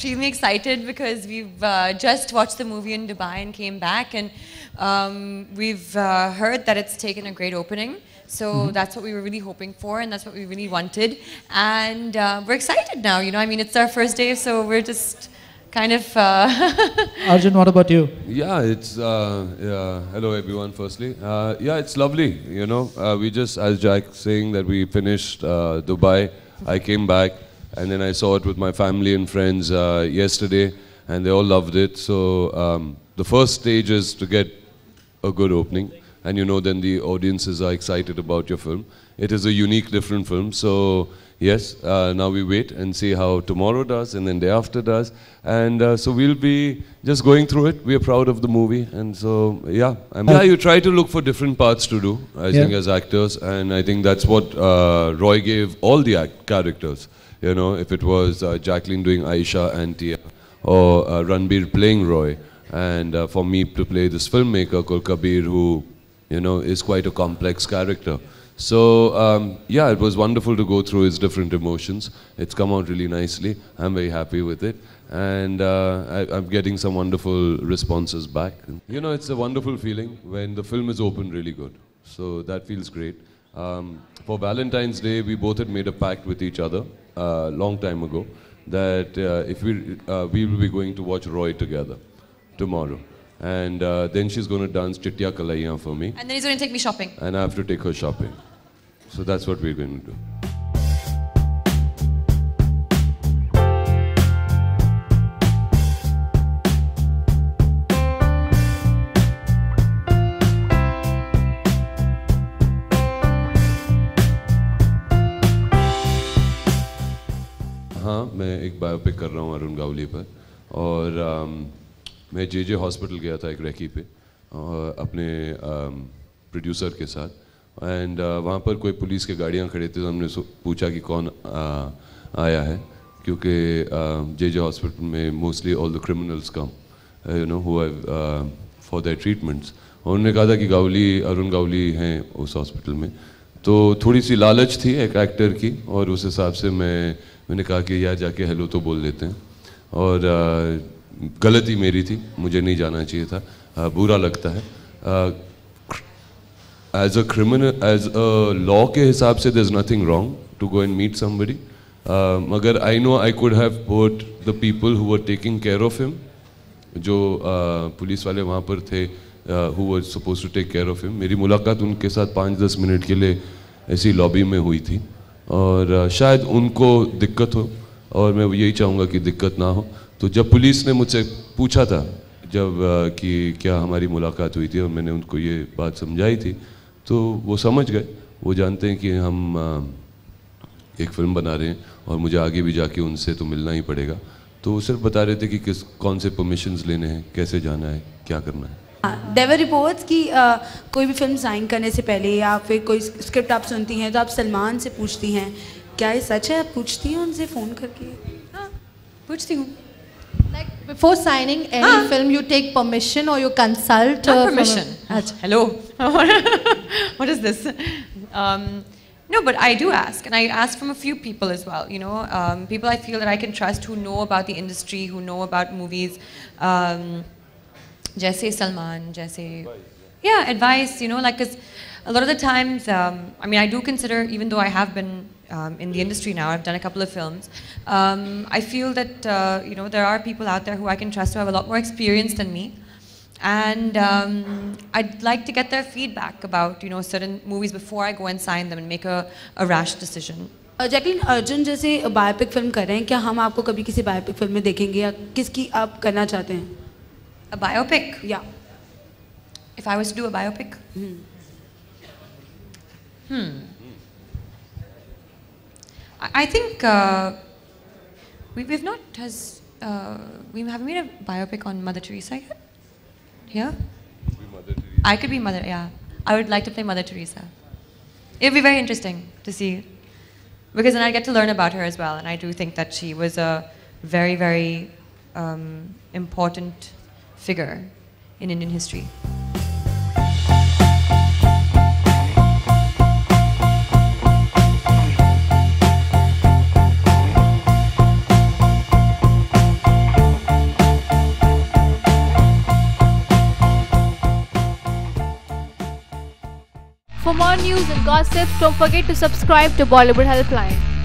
extremely excited because we've just watched the movie in Dubai and came back, and we've heard that it's taken a great opening. So that's what we were really hoping for, and that's what we really wanted. And we're excited now, you know. I mean, it's our first day, so we're just kind of... Arjun, what about you? Yeah, it's... hello, everyone, firstly. Yeah, it's lovely, you know. We just, as Jack saying, that we finished Dubai. I came back, and then I saw it with my family and friends yesterday, and they all loved it. So the first stage is to get a good opening. And you know, then the audiences are excited about your film. It is a unique, different film. So yes, now we wait and see how tomorrow does, and then day after does. And so we'll be just going through it. We are proud of the movie, and so yeah. Yeah, you try to look for different parts to do, I think, as actors, and I think that's what Roy gave all the characters. You know, if it was Jacqueline doing Aisha and Tia, or Ranbir playing Roy, and for me to play this filmmaker called Kabir, who, you know, is quite a complex character. So, yeah, it was wonderful to go through his different emotions. It's come out really nicely. I'm very happy with it. And I'm getting some wonderful responses back. You know, it's a wonderful feeling when the film is opened really good. So that feels great. For Valentine's Day, we both had made a pact with each other a long time ago that if we will be going to watch Roy together tomorrow. And then she's going to dance Chittiya Kalaiyan for me. And then he's going to take me shopping. And I have to take her shopping. So that's what we're going to do. हाँ, मैं एक biopic कर रहा हूँ अरुण गावली पर, और मैं जे hospital गया था एक रेकी पे अपने प्रोड्यूसर के साथ, एंड वहाँ पर कोई पुलिस के गाड़ियाँ खड़ी थी, तो हमने पूछा कि कौन आया है, क्योंकि जे हॉस्पिटल में mostly all the criminals come, you know, who have for their treatments. उन्होंने कहा था कि अरुण गावली हैं उस हॉस्पिटल में, तो थोड़ी सी लालच थी एक एक्टर की, और उस हिसाब से मैंने कहा कि यार जाके हेलो तो बोल देते हैं, और गलती मेरी थी, मुझे नहीं जाना चाहिए था, बुरा लगता है। As a criminal, as a law के हिसाब से there's nothing wrong to go and meet somebody, मगर I know I could have put the people who were taking care of him, जो पुलिस वाले वहाँ पर थे, who were supposed to take care of him, मेरी मुलाकात उनके साथ 5-10 मिनट के लिए ऐसी लॉबी में हुई थी, और शायद उनको दिक्कत हो, और मैं यही चाहूँगा कि दिक्कत ना हो। तो जब पुलिस ने मुझसे पूछा था जब कि क्या हमारी मुलाकात हुई थी, और मैंने उनको ये बात समझाई थी, तो वो समझ गए, वो जानते हैं कि हम एक फिल्म बना रहे हैं और मुझे आगे भी जाके उनसे तो मिलना ही पड़ेगा। तो वो सिर्फ बता रहे थे कि कौन से परमिशंस लेने हैं, कैसे जाना है, क्या करना है। देयर वर रिपोर्ट्स कि कोई भी फिल्म साइन करने से पहले या फिर कोई स्क्रिप्ट आप सुनती हैं तो आप सलमान से पूछती हैं, क्या ये सच है? आप पूछती हैं उनसे फ़ोन करके? हाँ, पूछती हूँ। Like before signing any film, you take permission or you consult? Not permission. Hello. What is this? No, but I do ask, and I ask from a few people as well. You know, people I feel that I can trust, who know about the industry, who know about movies. Jaise Salman, jaise, yeah, advice. You know, like, 'cause a lot of the times, I mean, I do consider, even though I have been in the industry now, I've done a couple of films, I feel that, you know, there are people out there who I can trust who have a lot more experience than me. And I'd like to get their feedback about, you know, certain movies before I go and sign them and make a rash decision. Jacqueline, Arjun जैसे biopic film कर रहे हैं, क्या हम आपको कभी किसी biopic film में देखेंगे, या किसकी आप करना चाहते हैं? A biopic? Yeah. If I was to do a biopic? I think we've not we haven't made a biopic on Mother Teresa yet. Yeah? I could be Mother, yeah. I would like to play Mother Teresa. It would be very interesting to see, because then I'd get to learn about her as well, and I do think that she was a very, very important figure in Indian history. For more news and gossips, don't forget to subscribe to Bollywood Helpline.